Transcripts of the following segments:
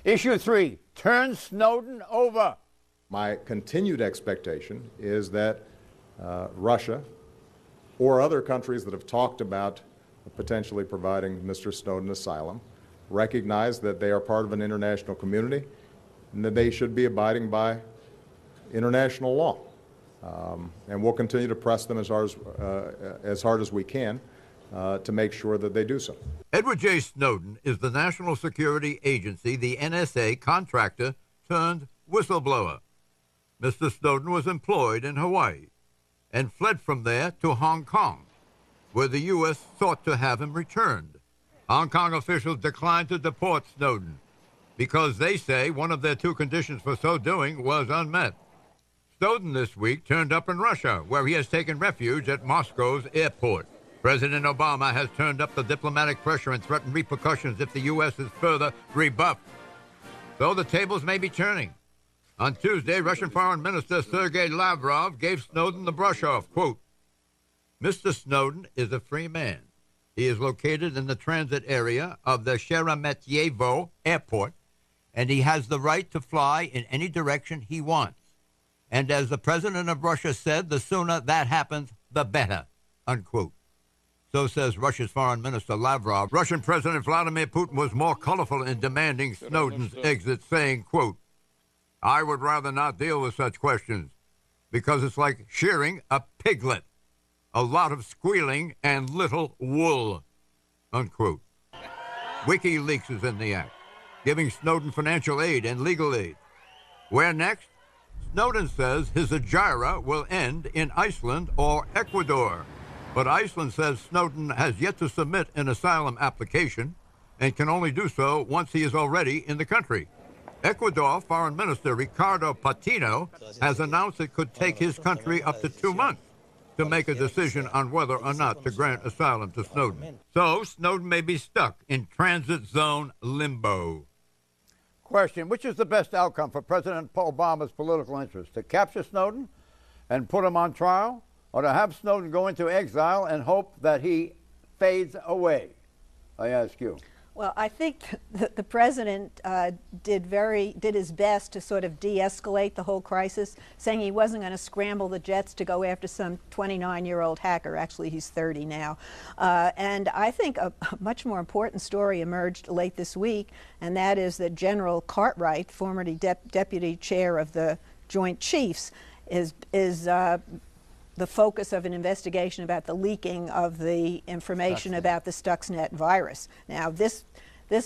Issue 3, turn Snowden over. My continued expectation is that Russia or other countries that have talked about potentially providing Mr. Snowden asylum recognize that they are part of an international community and that they should be abiding by international law. And we'll continue to press them as hard as we can to make sure that they do so. Edward J. Snowden is the National Security Agency, the NSA, contractor turned whistleblower. Mr. Snowden was employed in Hawaii and fled from there to Hong Kong, where the U.S. sought to have him returned. Hong Kong officials declined to deport Snowden because they say one of their two conditions for so doing was unmet. Snowden this week turned up in Russia, where he has taken refuge at Moscow's airport. President Obama has turned up the diplomatic pressure and threatened repercussions if the U.S. is further rebuffed. So the tables may be turning. On Tuesday, Russian Foreign Minister Sergei Lavrov gave Snowden the brush-off. Quote, Mr. Snowden is a free man. He is located in the transit area of the Sheremetyevo airport, and he has the right to fly in any direction he wants. And as the president of Russia said, the sooner that happens, the better, unquote. So says Russia's Foreign Minister Lavrov. Russian President Vladimir Putin was more colorful in demanding Snowden's exit, saying, quote, I would rather not deal with such questions because it's like shearing a piglet. A lot of squealing and little wool, unquote. WikiLeaks is in the act, giving Snowden financial aid and legal aid. Where next? Snowden says his hegira will end in Iceland or Ecuador. But Iceland says Snowden has yet to submit an asylum application and can only do so once he is already in the country. Ecuador Foreign Minister Ricardo Patino has announced it could take his country up to 2 months to make a decision on whether or not to grant asylum to Snowden. So Snowden may be stuck in transit zone limbo. Question, which is the best outcome for President Obama's political interests? To capture Snowden and put him on trial, or to have Snowden go into exile and hope that he fades away? I ask you. Well, I think the president did his best to sort of de-escalate the whole crisis, saying he wasn't going to scramble the jets to go after some 29-year-old hacker. Actually, he's 30 now. And I think a much more important story emerged late this week, and that is that General Cartwright, formerly deputy chair of the Joint Chiefs, is the focus of an investigation about the leaking of the information about the Stuxnet virus. Now, this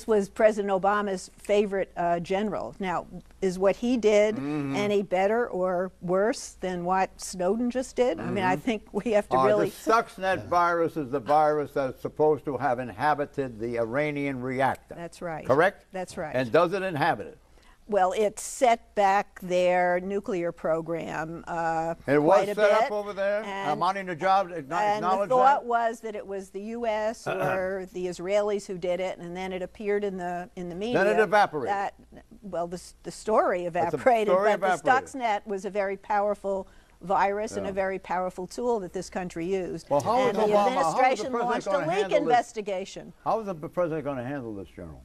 was President Obama's favorite general. Now, is what he did any better or worse than what Snowden just did? I mean, I think we have to really... The Stuxnet virus is the virus that's supposed to have inhabited the Iranian reactor. That's right. Correct? That's right. And does it inhabit it? Well, it set back their nuclear program it was quite a set bit, up over there. Ahmadinejad acknowledged and the thought was that it was the U.S. or the Israelis who did it, and then it appeared in the media. Then it evaporated. Well, the story evaporated, but the Stuxnet was a very powerful virus and a very powerful tool that this country used. Well, and the administration launched a leak investigation. How is the president going to handle this, General?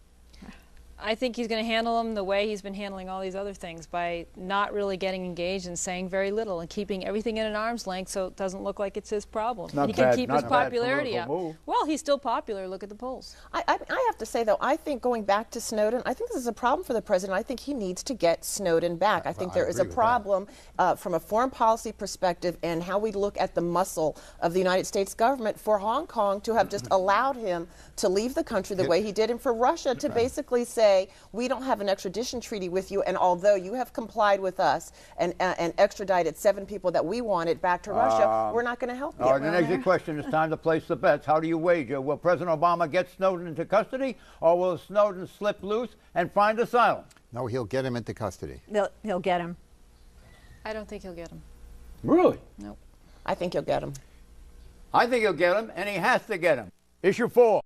I think he's going to handle them the way he's been handling all these other things, by not really getting engaged and saying very little and keeping everything in an arm's length so it doesn't look like it's his problem. Not he can bad, keep not his popularity up. move. Well, he's still popular. Look at the polls. I have to say, though, I think going back to Snowden, I think this is a problem for the president. I think he needs to get Snowden back. I think there is a problem from a foreign policy perspective and how we look at the muscle of the United States government for Hong Kong to have just allowed him to leave the country the way he did, and for Russia to basically say, we don't have an extradition treaty with you, and although you have complied with us and extradited 7 people that we wanted back to Russia, we're not going to help you. All right, the next question is time to place the bets. How do you wager? Will President Obama get Snowden into custody, or will Snowden slip loose and find asylum? No, he'll get him into custody. He'll get him. I don't think he'll get him. Really? No. I think he'll get him. I think he'll get him, and he has to get him. Issue 4.